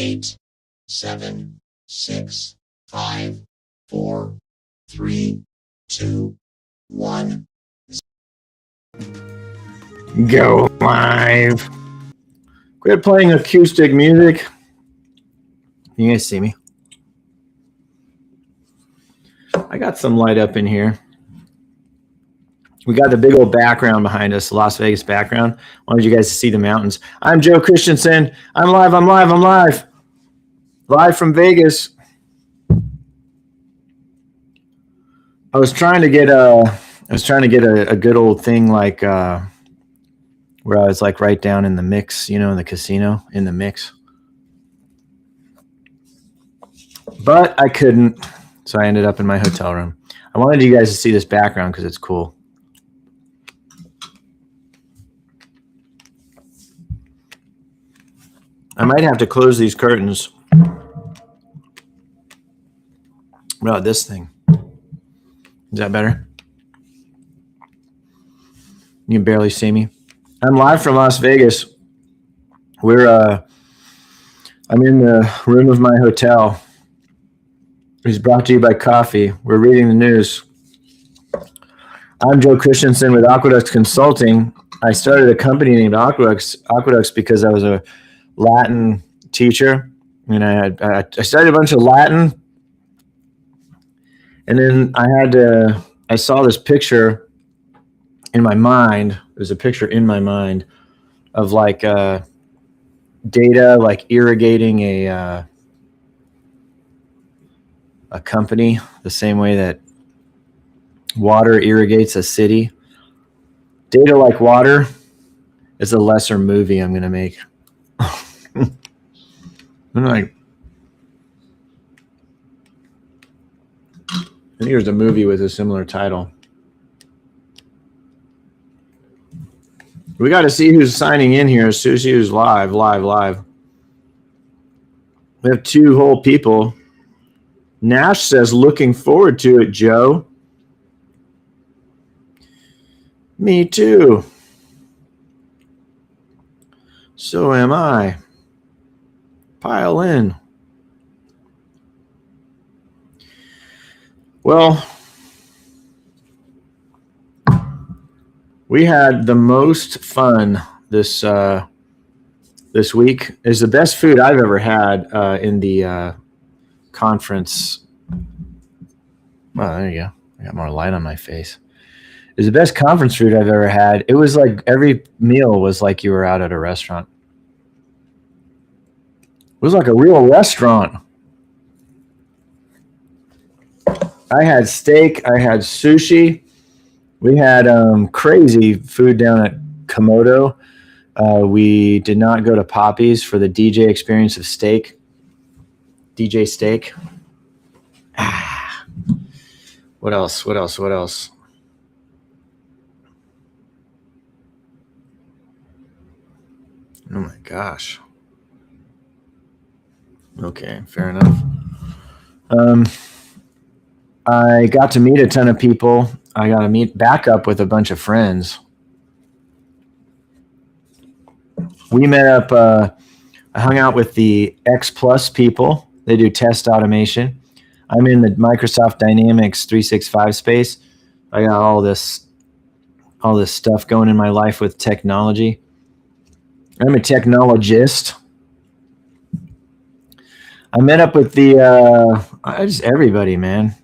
8, 7, 6, 5, 4, 3, 2, 1. Go live. Quit playing acoustic music. You guys see me? I got some light up in here. We got the big old background behind us, Las Vegas background. Wanted you guys to see the mountains. I'm Joe Christensen. I'm live. Live from Vegas. I was trying to get a good old thing like where I was like right down in the mix, in the casino, in the mix. But I couldn't, so I ended up in my hotel room. I wanted you guys to see this background because it's cool. I might have to close these curtains. What about this thing? Is that better? You can barely see me. I'm live from Las Vegas. I'm in the room of my hotel. It's brought to you by coffee. We're reading the news. I'm Joe Christensen with Aqueducts Consulting. I started a company named Aqueducts because I was a Latin teacher, and I studied a bunch of Latin, and then I saw this picture in my mind. There's a picture in my mind of like data, like irrigating a company the same way that water irrigates a city. Data like water is a lesser movie I'm going to make. I'm like, I think there's a movie with a similar title. We got to see who's signing in here. Susie, who's live. We have two whole people. Nash says, looking forward to it, Joe. Me too. So am I. Pile in. Well, we had the most fun this week. It's the best food I've ever had in the conference. Well, there you go. I got more light on my face. It's the best conference food I've ever had. It was like every meal was like you were out at a restaurant. It was like a real restaurant. I had steak. I had sushi. We had crazy food down at Komodo. We did not go to Poppy's for the DJ experience of steak. DJ steak. What else? Oh my gosh. Okay, fair enough. I got to meet a ton of people. I got to meet back up with a bunch of friends. We met up, I hung out with the X Plus people. They do test automation. I'm in the Microsoft Dynamics 365 space. I got all this stuff going in my life with technology. I'm a technologist. I met up with just everybody, man.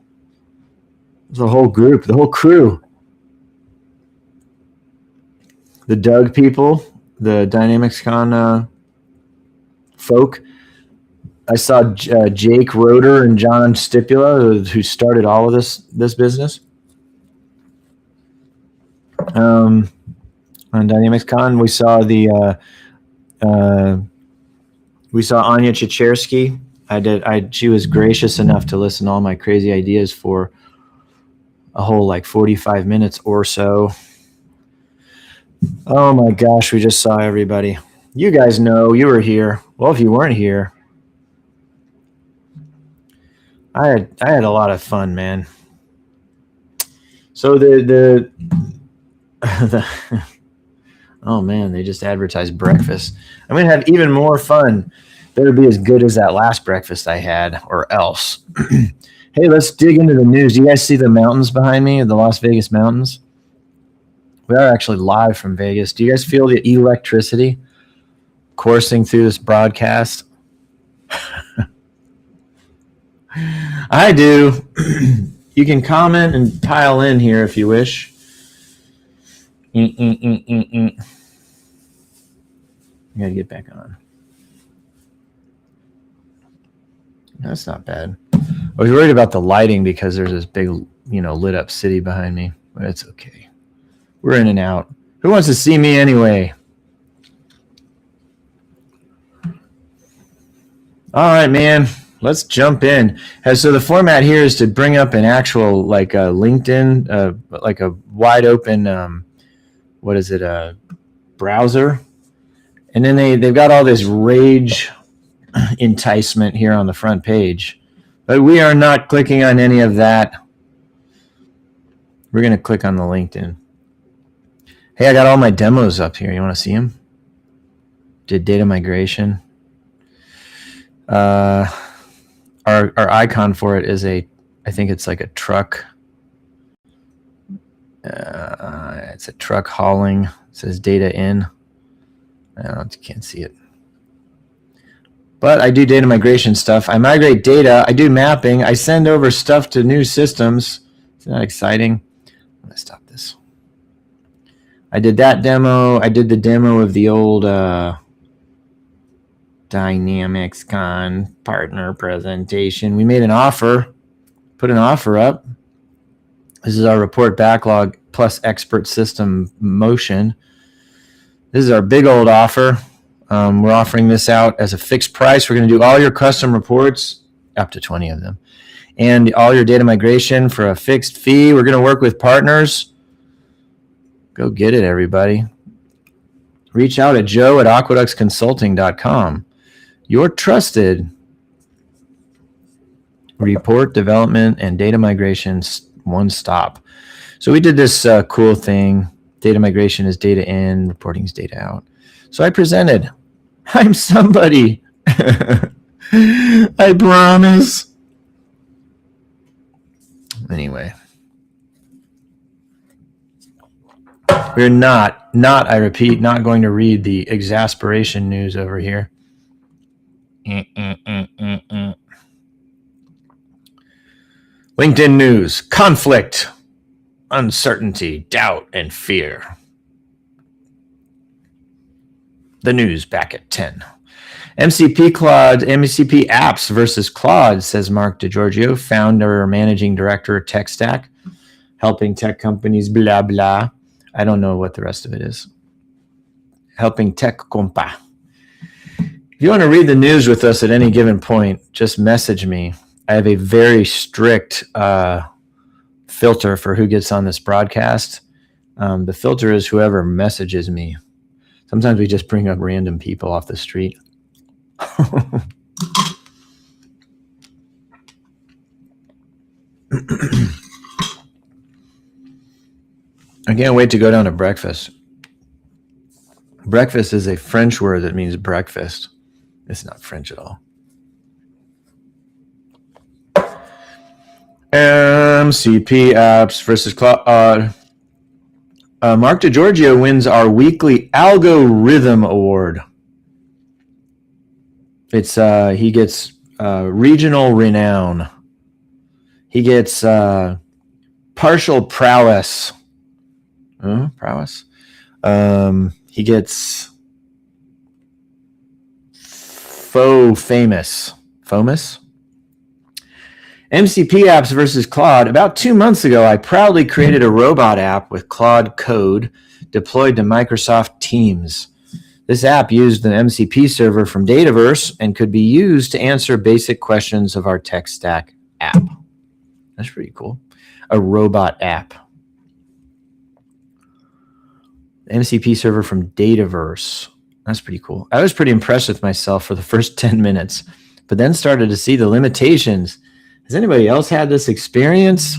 The whole group, the whole crew. The Doug people, the DynamicsCon folk. I saw Jake Roeder and John Stipula, who started all of this business. On DynamicsCon, we saw Anya Chichersky. She was gracious enough to listen to all my crazy ideas for a whole like 45 minutes or so. Oh my gosh, we just saw everybody. You guys know, you were here. Well, if you weren't here, I had a lot of fun, man. So the oh man, they just advertised breakfast. I'm gonna have even more fun. Better be as good as that last breakfast I had, or else. Hey, let's dig into the news. Do you guys see the mountains behind me, the Las Vegas mountains? We are actually live from Vegas. Do you guys feel the electricity coursing through this broadcast? I do. You can comment and pile in here if you wish. I gotta get back on. That's not bad. I was worried about the lighting because there's this big, lit up city behind me, but it's okay. We're in and out. Who wants to see me anyway? All right, man. Let's jump in. So the format here is to bring up an actual, like a LinkedIn, like a wide open, browser. And then they've got all this rage enticement here on the front page. But we are not clicking on any of that. We're going to click on the LinkedIn. Hey, I got all my demos up here. You want to see them? Did data migration. Our icon for it is I think it's like a truck. It's a truck hauling. It says data in. I don't know if you can't see it. But I do data migration stuff. I migrate data. I do mapping. I send over stuff to new systems. Isn't that exciting? I'm going to stop this. I did that demo. I did the demo of the old DynamicsCon partner presentation. We made an offer, put an offer up. This is our report backlog plus expert system motion. This is our big old offer. We're offering this out as a fixed price. We're going to do all your custom reports, up to 20 of them, and all your data migration for a fixed fee. We're going to work with partners. Go get it, everybody. Reach out at joe@aqueductsconsulting.com. Your trusted report development and data migration one stop. So we did this cool thing. Data migration is data in, reporting is data out. So I presented. I'm somebody. I promise. Anyway. We're not, I repeat, not going to read the exasperation news over here. LinkedIn news, conflict, uncertainty, doubt, and fear. The news back at 10. MCP apps versus Claude, says Mark DeGiorgio, founder or managing director of Tech Stack, helping tech companies, blah, blah. I don't know what the rest of it is. Helping tech compa. If you want to read the news with us at any given point, just message me. I have a very strict filter for who gets on this broadcast. The filter is whoever messages me. Sometimes we just bring up random people off the street. I can't wait to go down to breakfast. Breakfast is a French word that means breakfast. It's not French at all. MCP apps versus Claude. Mark DeGiorgio wins our weekly Algorithm Award. It's he gets regional renown. He gets partial prowess. Prowess. He gets faux famous. FOMous. MCP apps versus Claude. About 2 months ago, I proudly created a robot app with Claude code deployed to Microsoft Teams. This app used the MCP server from Dataverse and could be used to answer basic questions of our tech stack app. That's pretty cool. A robot app. The MCP server from Dataverse. That's pretty cool. I was pretty impressed with myself for the first 10 minutes, but then started to see the limitations. Has anybody else had this experience?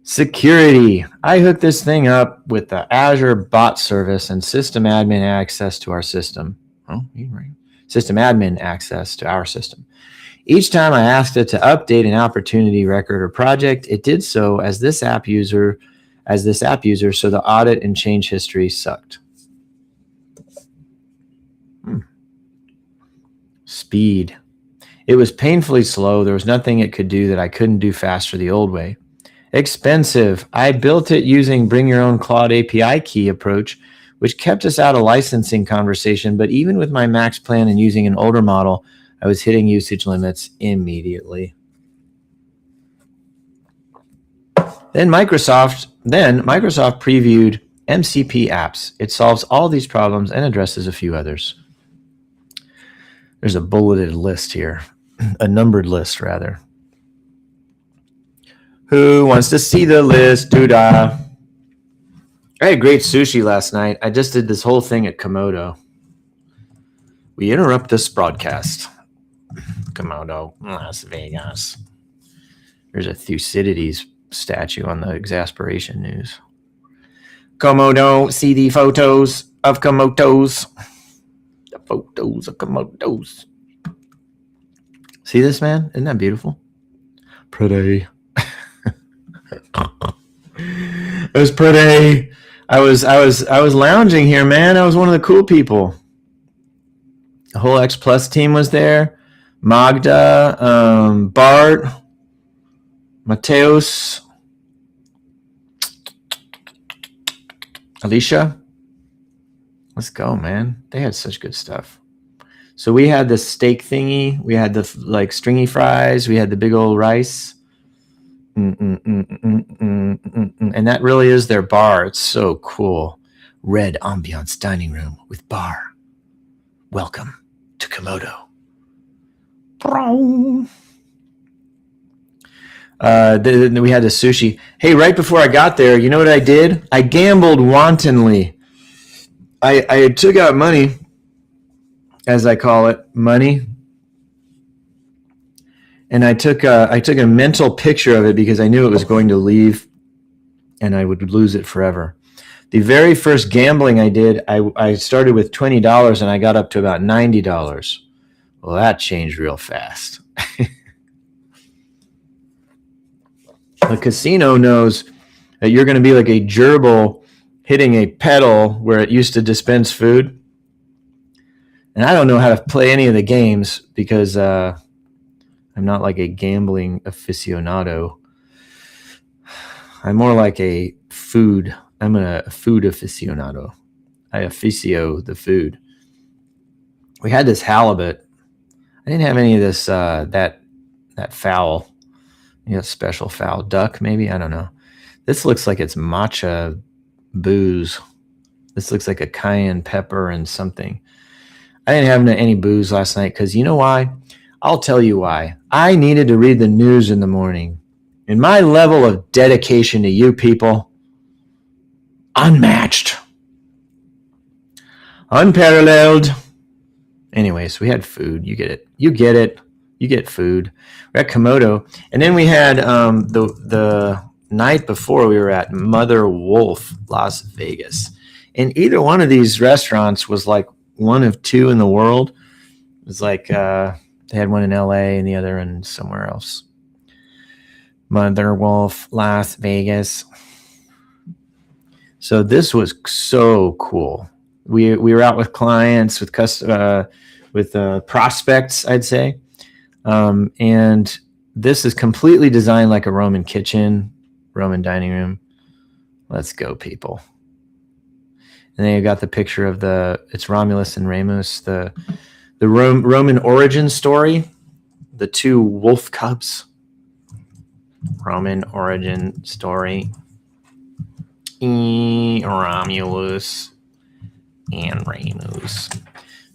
Security. I hooked this thing up with the Azure bot service and system admin access to our system. Oh, you're right. system admin access to our system. Each time I asked it to update an opportunity record or project, it did so as this app user, so the audit and change history sucked. Speed. It was painfully slow. There was nothing it could do that I couldn't do faster the old way. Expensive. I built it using bring your own Claude API key approach, which kept us out of licensing conversation. But even with my max plan and using an older model, I was hitting usage limits immediately. Then Microsoft previewed MCP apps. It solves all these problems and addresses a few others. There's a bulleted list here, a numbered list rather. Who wants to see the list? Doodah. I had great sushi last night. I just did this whole thing at Komodo. We interrupt this broadcast. Komodo, Las Vegas. There's a Thucydides statue on the exasperation news. Komodo, see the photos of Komodos. The photos of Komodos. See this, man? Isn't that beautiful? Pretty. It was pretty. I was lounging here, man. I was one of the cool people. The whole X Plus team was there. Magda, Bart, Mateos, Alicia. Let's go, man. They had such good stuff. So we had the steak thingy. We had the like stringy fries. We had the big old rice. And that really is their bar. It's so cool. Red ambiance dining room with bar. Welcome to Komodo. Then we had the sushi. Hey, right before I got there, you know what I did? I gambled wantonly. I took out money, as I call it, money. And I took a mental picture of it because I knew it was going to leave and I would lose it forever. The very first gambling I did, I started with $20 and I got up to about $90. Well, that changed real fast. The casino knows that you're going to be like a gerbil hitting a pedal where it used to dispense food. And I don't know how to play any of the games because I'm not like a gambling aficionado. I'm more like a food. I'm a food aficionado. I officio the food. We had this halibut. I didn't have any of this that fowl. You know, special fowl duck, maybe? I don't know. This looks like it's matcha booze. This looks like a cayenne pepper and something. I didn't have any booze last night because you know why? I'll tell you why. I needed to read the news in the morning. And my level of dedication to you people, unmatched. Unparalleled. Anyways, we had food. You get it. You get it. You get food. We're at Komodo. And then we had the night before we were at Mother Wolf, Las Vegas. And either one of these restaurants was like one of two in the world. It was like they had one in LA and the other in somewhere else. Mother Wolf, Las Vegas. So this was so cool. We were out with clients, with prospects, I'd say. And this is completely designed like a Roman kitchen, Roman dining room. Let's go, people. And then you got the picture of it's Romulus and Remus, the Roman origin story, the two wolf cubs. Roman origin story. Romulus and Remus.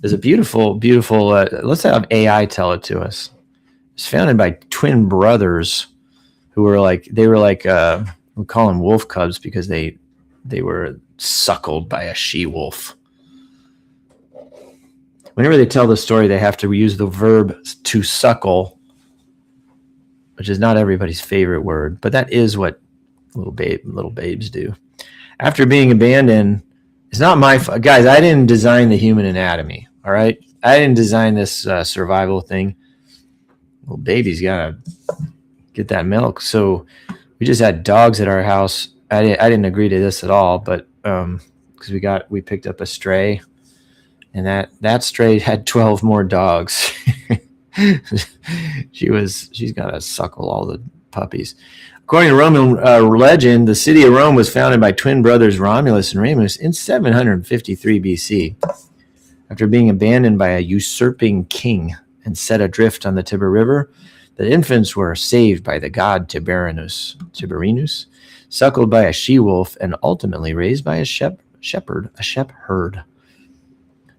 There's a beautiful, beautiful, let's have AI tell it to us. It's founded by twin brothers who were like, we call them wolf cubs because they were suckled by a she-wolf. Whenever they tell the story, they have to use the verb to suckle, which is not everybody's favorite word, but that is what little babes do. After being abandoned, it's not my fault. Guys, I didn't design the human anatomy, all right? I didn't design this survival thing. Well, baby's gotta get that milk. So we just had dogs at our house. I didn't agree to this at all, but because we picked up a stray, and that stray had 12 more dogs. She's got to suckle all the puppies. According to Roman legend, the city of Rome was founded by twin brothers Romulus and Remus in 753 BC. After being abandoned by a usurping king and set adrift on the Tiber River, the infants were saved by the god Tiberinus, suckled by a she-wolf, and ultimately raised by a shepherd.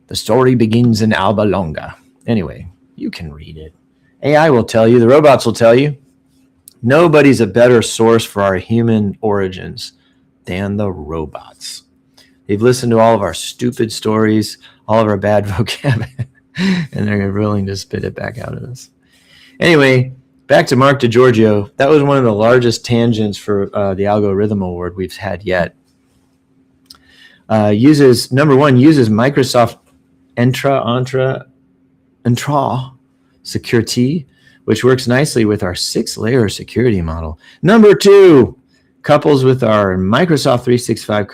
The story begins in Alba Longa. Anyway, you can read it. AI will tell you, the robots will tell you. Nobody's a better source for our human origins than the robots. They've listened to all of our stupid stories, all of our bad vocab, and they're willing to spit it back out at us. Anyway, back to Mark DiGiorgio. That was one of the largest tangents for the Algo Rhythm Award we've had yet. Uses Microsoft Entra Security, which works nicely with our 6-layer security model. Number 2, couples with our Microsoft 365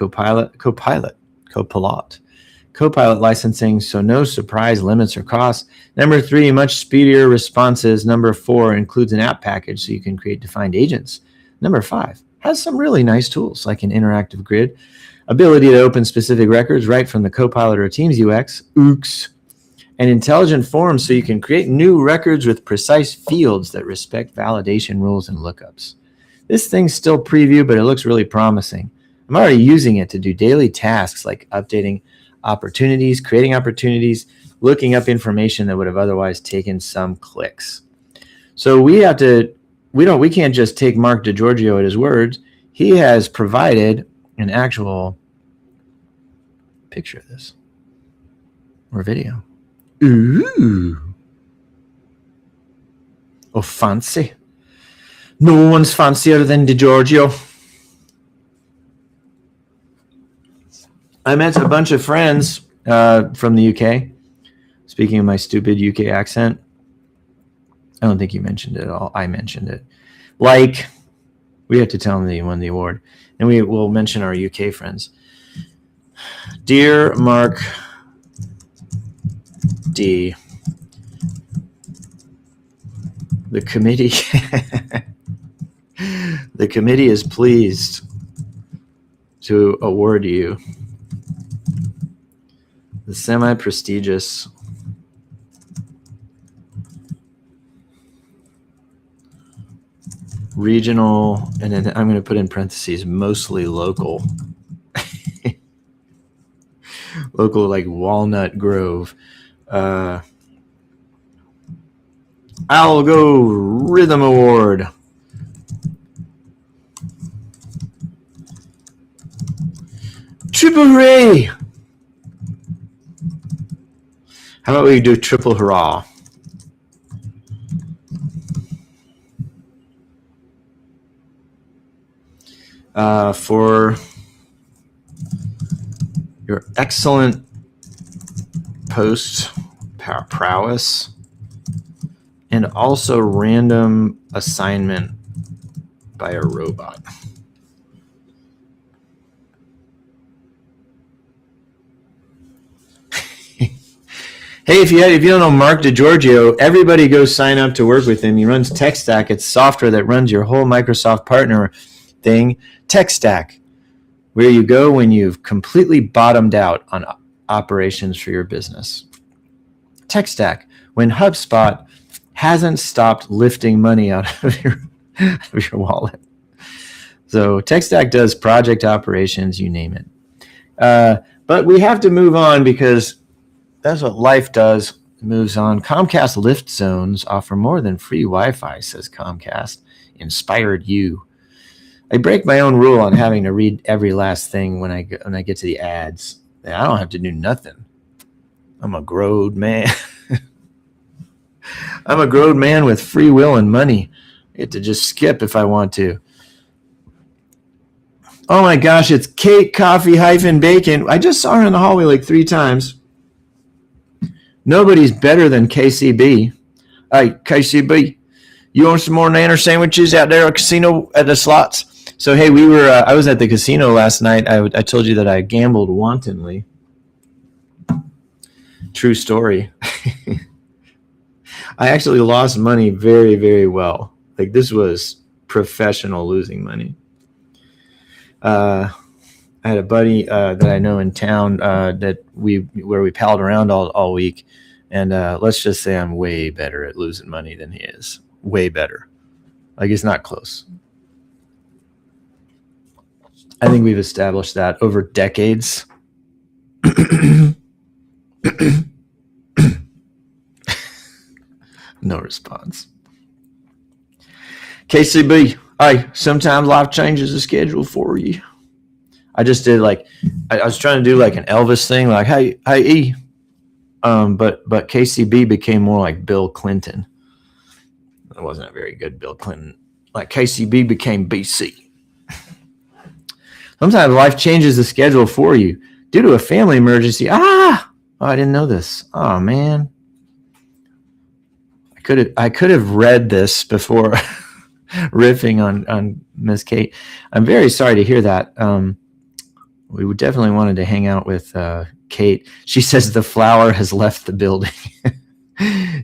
Copilot licensing, so no surprise limits or costs. Number 3, much speedier responses. Number 4, includes an app package so you can create defined agents. Number 5, has some really nice tools like an interactive grid, ability to open specific records right from the Copilot or Teams UX, and intelligent forms so you can create new records with precise fields that respect validation rules and lookups. This thing's still preview, but it looks really promising. I'm already using it to do daily tasks like updating opportunities, creating opportunities, looking up information that would have otherwise taken some clicks. So we can't just take Mark DiGiorgio at his words. He has provided an actual picture of this or video. Ooh. Oh, fancy. No one's fancier than DiGiorgio. I met a bunch of friends from the UK. Speaking of my stupid UK accent, I don't think you mentioned it at all. I mentioned it. Like, we have to tell them that you won the award. And we will mention our UK friends. Dear Mark D, the committee is pleased to award you the semi-prestigious regional, and then I'm going to put in parentheses, mostly local, like Walnut Grove, Algo Rhythm Award. Triple hooray! How about we do triple hurrah? For your excellent post prowess and also random assignment by a robot. Hey, if you don't know Mark DiGiorgio, everybody go sign up to work with him. He runs TechStack. It's software that runs your whole Microsoft partner thing. TechStack, where you go when you've completely bottomed out on operations for your business. TechStack, when HubSpot hasn't stopped lifting money out of your wallet. So TechStack does project operations, you name it. But we have to move on because that's what life does. It moves on. Comcast Lift Zones offer more than free Wi-Fi, says Comcast. Inspired you. I break my own rule on having to read every last thing when I get to the ads. I don't have to do nothing. I'm a grown man. I'm a grown man with free will and money. I get to just skip if I want to. Oh my gosh, it's Kate Coffee-Bacon. I just saw her in the hallway like 3 times. Nobody's better than KCB. Hey, KCB, you want some more nanner sandwiches out there at casino at the slots? So, hey, I was at the casino last night. I told you that I gambled wantonly. True story. I actually lost money very, very well. Like, this was professional losing money. I had a buddy that I know in town where we palled around all week, and let's just say I'm way better at losing money than he is. Way better. Like, it's not close. I think we've established that over decades. No response. KCB, hey, sometimes life changes the schedule for you. I just did I was trying to do like an Elvis thing, like, hey, E. But KCB became more like Bill Clinton. It wasn't a very good Bill Clinton. Like, KCB became BC. Sometimes life changes the schedule for you due to a family emergency. I didn't know this. Oh man. I could have read this before riffing on Miss Kate. I'm very sorry to hear that. We definitely wanted to hang out with Kate. She says the flower has left the building.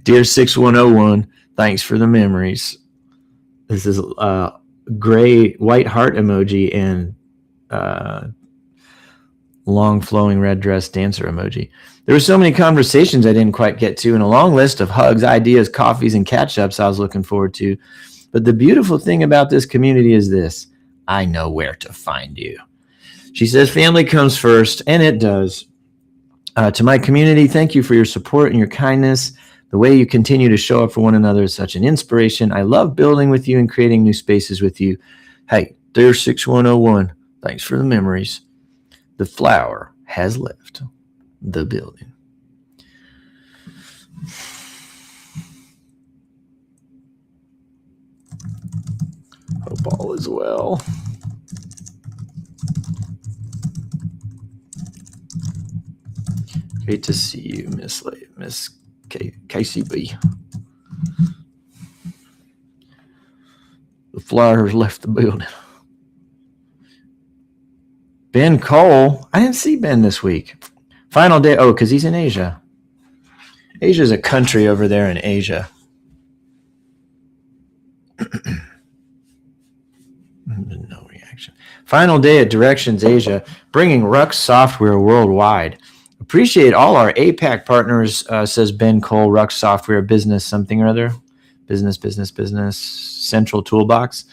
Dear 6101, thanks for the memories. This is gray white heart emoji and long flowing red dress dancer emoji. There were so many conversations I didn't quite get to, and a long list of hugs, ideas, coffees, and catch-ups I was looking forward to. But the beautiful thing about this community is this: I know where to find you. She says family comes first, and it does. To my community, thank you for your support and your kindness. The way you continue to show up for one another is such an inspiration. I love building with you and creating new spaces with you. Hey, dear 6101, thanks for the memories. The flower has left the building. Hope all is well. Great to see you, Miss KCB. The flower has left the building. Ben Cole. I didn't see Ben this week. Final day. Oh, because he's in Asia. Asia's a country over there in Asia. No reaction. Final day at Directions Asia, bringing Rux software worldwide. Appreciate all our APAC partners, says Ben Cole. Rux software, business something or other. Business. Central Toolbox.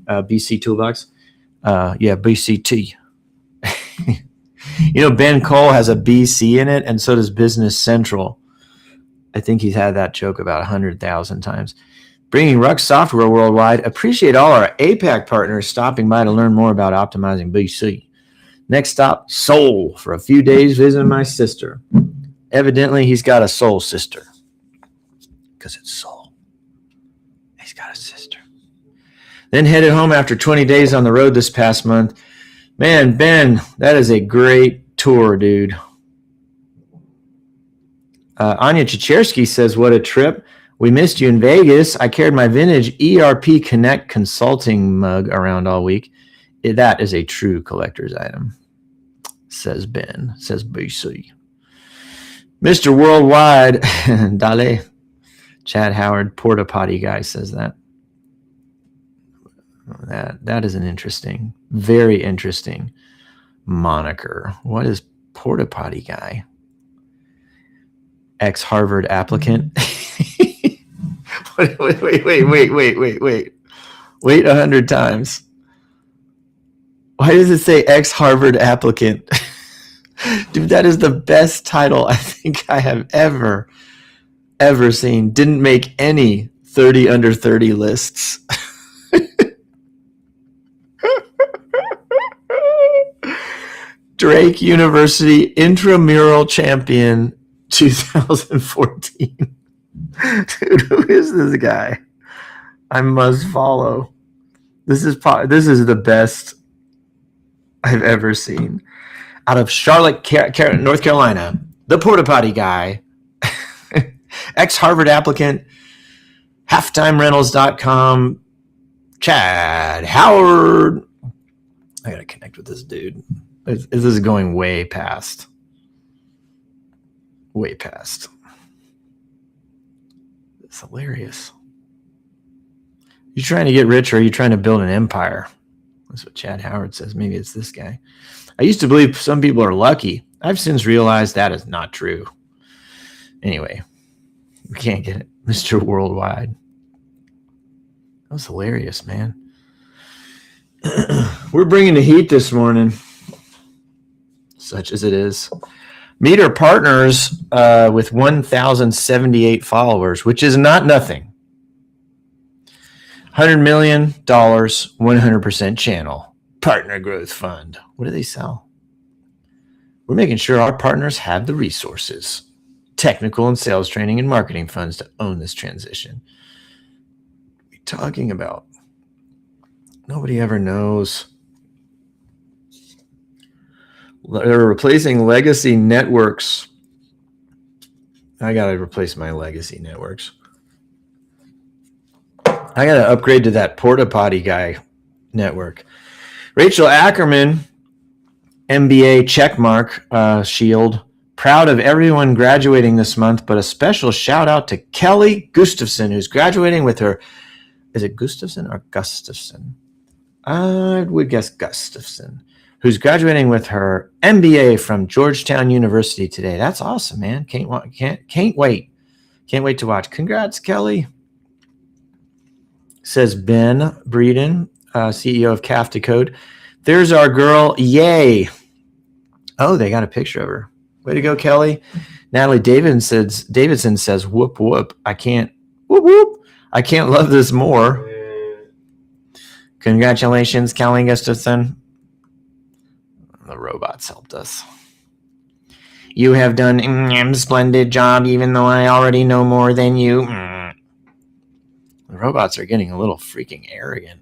BC Toolbox. BCT. You know, Ben Cole has a BC in it, and so does Business Central. I think he's had that joke about 100,000 times. Bringing Rux software worldwide. Appreciate all our APAC partners stopping by to learn more about optimizing BC. Next stop, Seoul, for a few days visiting my sister. Evidently, he's got a soul sister. Because it's Seoul. He's got a sister. Then headed home after 20 days on the road this past month. Man, Ben, that is a great tour, dude. Anya Chichersky says, what a trip. We missed you in Vegas. I carried my vintage ERP Connect consulting mug around all week. That is a true collector's item, says Ben, says BC. Mr. Worldwide, Dale, Chad Howard, Porta Potty Guy says that. That is an interesting, very interesting moniker. What is Porta Potty Guy? Ex-Harvard applicant. Wait 100 times. Why does it say ex-Harvard applicant? Dude, that is the best title I think I have ever seen. Didn't make any 30 under 30 lists. Drake University Intramural Champion 2014. Dude, who is this guy? I must follow. This is the best I've ever seen. Out of Charlotte, North Carolina, the Porta Potty Guy. Ex-Harvard applicant, halftimerentals.com, Chad Howard. I got to connect with this dude. This is going way past. Way past. It's hilarious. You trying to get rich or are you trying to build an empire? That's what Chad Howard says. Maybe it's this guy. I used to believe some people are lucky. I've since realized that is not true. Anyway, we can't get it. Mr. Worldwide. That was hilarious, man. We're bringing the heat this morning, such as it is. Meet our partners with 1,078 followers, which is not nothing. $100 million, 100% channel. Partner Growth Fund. What do they sell? We're making sure our partners have the resources, technical and sales training and marketing funds to own this transition. What are you talking about? Nobody ever knows. They're replacing legacy networks. I got to replace my legacy networks. I got to upgrade to that porta potty guy network. Rachel Ackerman, MBA checkmark shield. Proud of everyone graduating this month, but a special shout out to Kelly Gustafson, who's graduating with her. Is it Gustafson or Gustafson? I would guess Gustafson, who's graduating with her MBA from Georgetown University today. That's awesome, man. Can't wait. Can't wait to watch. Congrats, Kelly. Says Ben Breeden, CEO of Calf to Code. There's our girl. Yay. Oh, they got a picture of her. Way to go, Kelly. Natalie Davidson says, whoop, whoop. I can't love this more. Congratulations, Kelly Gustafson. The robots helped us. You have done a splendid job, even though I already know more than you. The robots are getting a little freaking arrogant.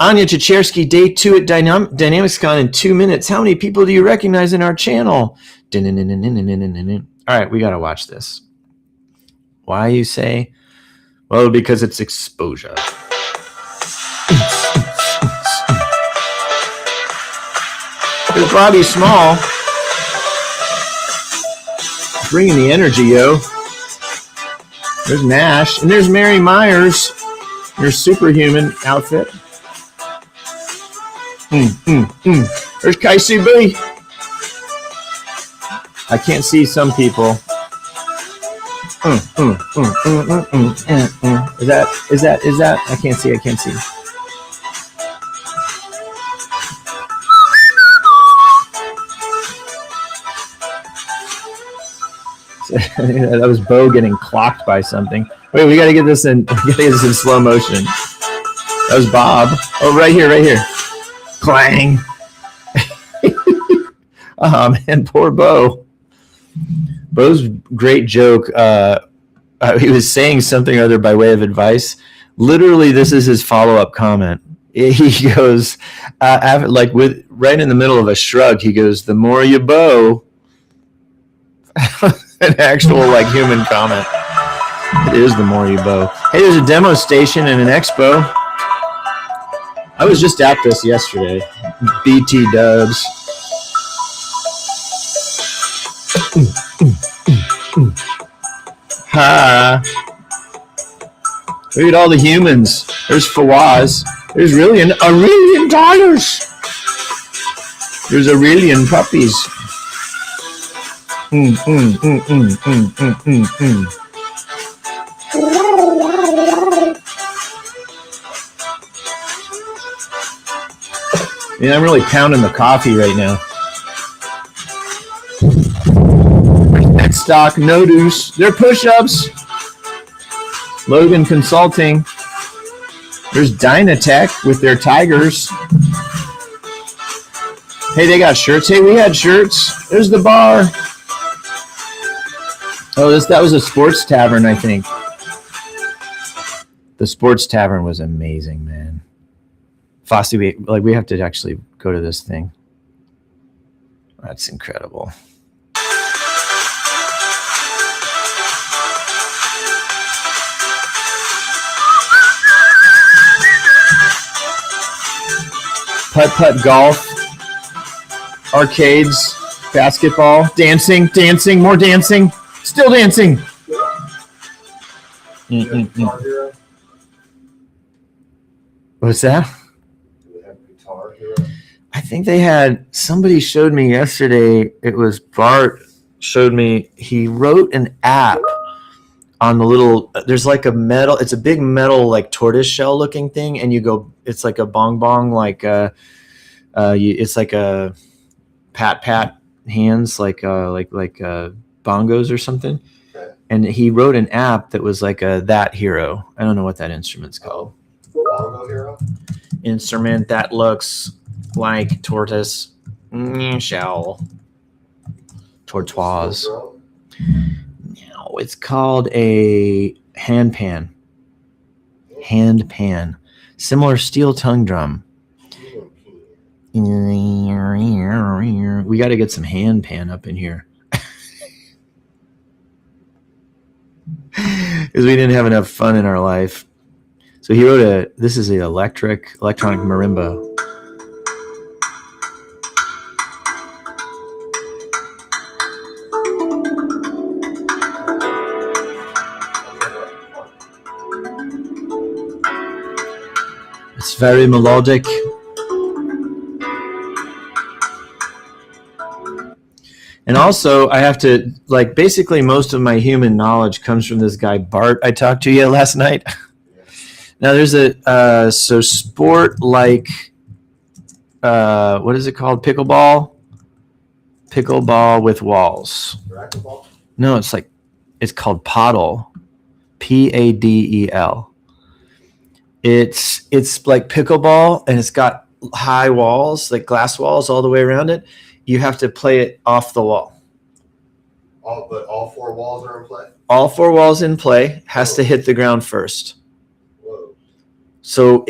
Anya Tchachersky, day 2 at DynamicsCon in 2 minutes. How many people do you recognize in our channel? All right, we got to watch this. Why, you say? Well, because it's exposure. There's Robbie Small. Bringing the energy, yo. There's Nash. And there's Mary Myers. Her superhuman outfit. There's KCB. I can't see some people. Is that? I can't see. That was Bo getting clocked by something. Wait, we gotta get this in slow motion. That was Bob. Oh, right here. Clang. Oh man, poor Bo. Bo's great joke. He was saying something or other by way of advice. Literally, this is his follow-up comment. He goes, right in the middle of a shrug, he goes, "The more you bow." An actual human comment. It is the more you bow. Hey, there's a demo station and an expo. I was just at this yesterday. BT dubs. Ha! Look at all the humans. There's Fawaz. There's $1 million. There's $1 million puppies. Man, I'm really pounding the coffee right now. Next stock, no deuce. They're push-ups. Logan Consulting. There's Dynatech with their tigers. Hey, they got shirts. Hey, we had shirts. There's the bar. Oh, that was a sports tavern, I think. The sports tavern was amazing, man. Fossey, we have to actually go to this thing. That's incredible. putt golf, arcades, basketball, dancing, more dancing, still dancing. What's that? Do they have Guitar Hero? I think they had, somebody showed me yesterday, it was Bart showed me, he wrote an app on the little, there's like a metal, it's a big metal like tortoise shell looking thing, and you go, it's like a bong like it's like a pat hands like bongos or something. Okay. And he wrote an app that was like a that hero. I don't know what that instrument's called. Bongo Hero? Instrument that looks like tortoise shell. Tortoise. No, it's called a hand pan. Similar steel tongue drum. We got to get some hand pan up in here. Because we didn't have enough fun in our life. So he wrote this is an electronic marimba. It's very melodic. And also, I have to, like, basically most of my human knowledge comes from this guy, Bart, I talked to you last night. Now, there's so sport like, what is it called? Pickleball? Pickleball with walls. Racquetball? No, it's called paddle. Padel. It's like pickleball, and it's got high walls, like glass walls all the way around it. You have to play it off the wall. But all four walls are in play? All four walls in play, has to hit the ground first. Whoa. So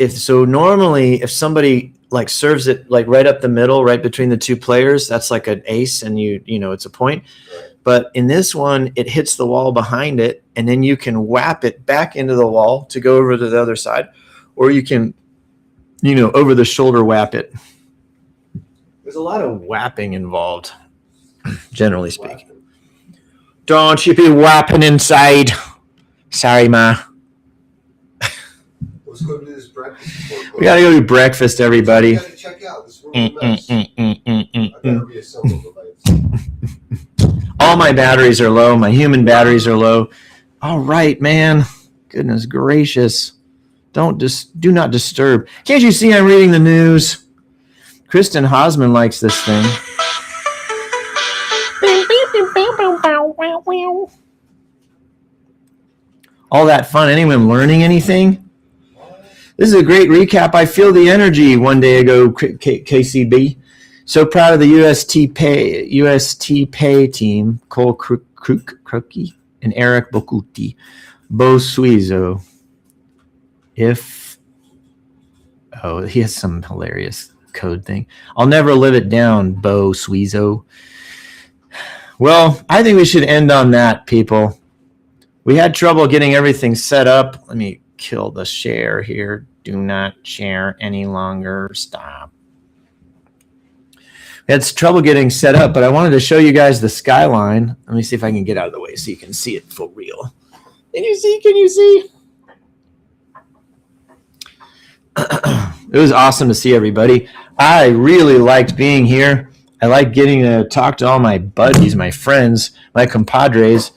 normally if somebody like serves it like right up the middle, right between the two players, that's like an ace, and you know it's a point. Right. But in this one, it hits the wall behind it, and then you can whap it back into the wall to go over to the other side, or you can, over the shoulder whap it. There's a lot of whapping involved, generally speaking. Don't you be whapping inside. Sorry, Ma. Let's go do this breakfast. We got to go do breakfast, everybody. You got to check out this room. I gotta reassemble the lights. All my batteries are low. My human batteries are low. All right, man. Goodness gracious. Do not disturb. Can't you see I'm reading the news? Kristen Hosman likes this thing. All that fun. Anyone learning anything? This is a great recap. I feel the energy one day ago, KCB. So proud of the UST Pay team, Cole Krookie and Eric Bocuti. Bo Suizo. He has some hilarious code thing. I'll never live it down, Bo Suizo. Well, I think we should end on that, people. We had trouble getting everything set up. Let me kill the share here. Do not share any longer. Stop. We had trouble getting set up, but I wanted to show you guys the skyline. Let me see if I can get out of the way so you can see it for real. Can you see? It was awesome to see everybody. I really liked being here. I like getting to talk to all my buddies, my friends, my compadres,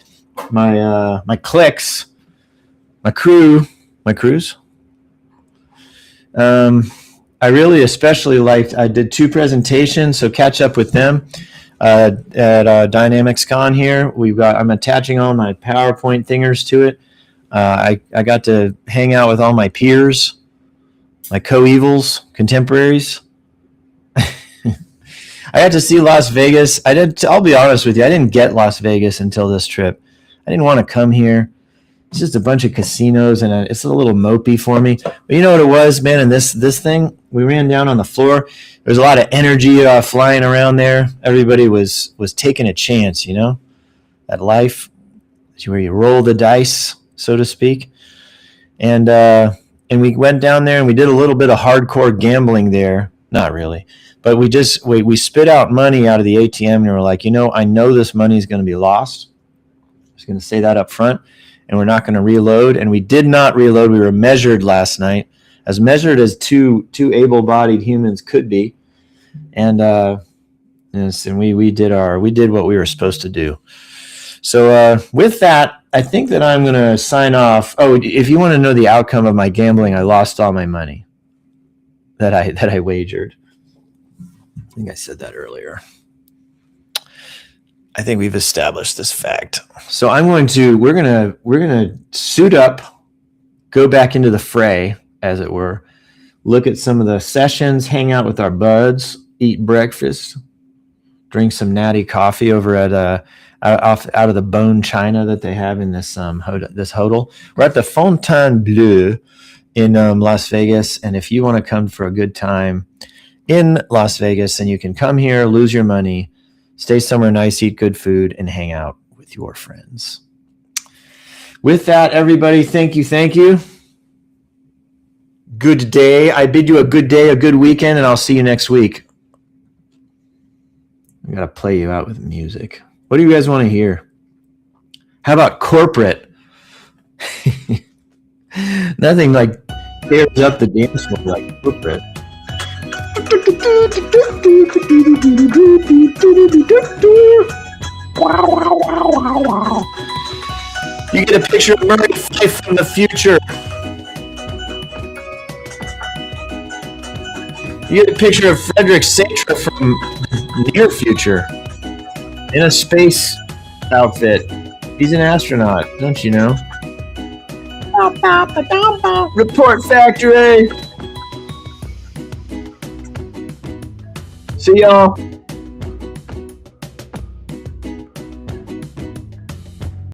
my cliques, my crews. I really especially liked, I did 2 presentations, so catch up with them at DynamicsCon here. I'm attaching all my PowerPoint thingers to it. I got to hang out with all my peers, my coevals, contemporaries. I got to see Las Vegas. I'll be honest with you, I didn't get Las Vegas until this trip. I didn't want to come here. It's just a bunch of casinos, and it's a little mopey for me. But you know what it was, man? And this thing, we ran down on the floor. There was a lot of energy flying around there. Everybody was taking a chance, that life where you roll the dice, so to speak. And we went down there and we did a little bit of hardcore gambling there. Not really. But we spit out money out of the ATM and we're like, I know this money is going to be lost. I'm just going to say that up front. And we're not going to reload. And we did not reload. We were measured last night, as measured as two able-bodied humans could be. And we did what we were supposed to do. So with that, I think that I'm going to sign off. Oh, if you want to know the outcome of my gambling, I lost all my money that I wagered. I think I said that earlier. I think we've established this fact. So we're gonna suit up, go back into the fray, as it were, look at some of the sessions, hang out with our buds, eat breakfast, drink some natty coffee over at out of the bone china that they have in this hotel. We're at the Fontainebleau in Las Vegas, and if you want to come for a good time in Las Vegas, then you can come here, lose your money, stay somewhere nice, eat good food, and hang out with your friends. With that, everybody, thank you. Good day. I bid you a good day, a good weekend, and I'll see you next week. I got to play you out with music. What do you guys want to hear? How about corporate? Nothing like tears up the dance floor like corporate. You get a picture of Murray Fife from the future. You get a picture of Frederick Satra from the near future in a space outfit. He's an astronaut, don't you know? Report factory. See y'all.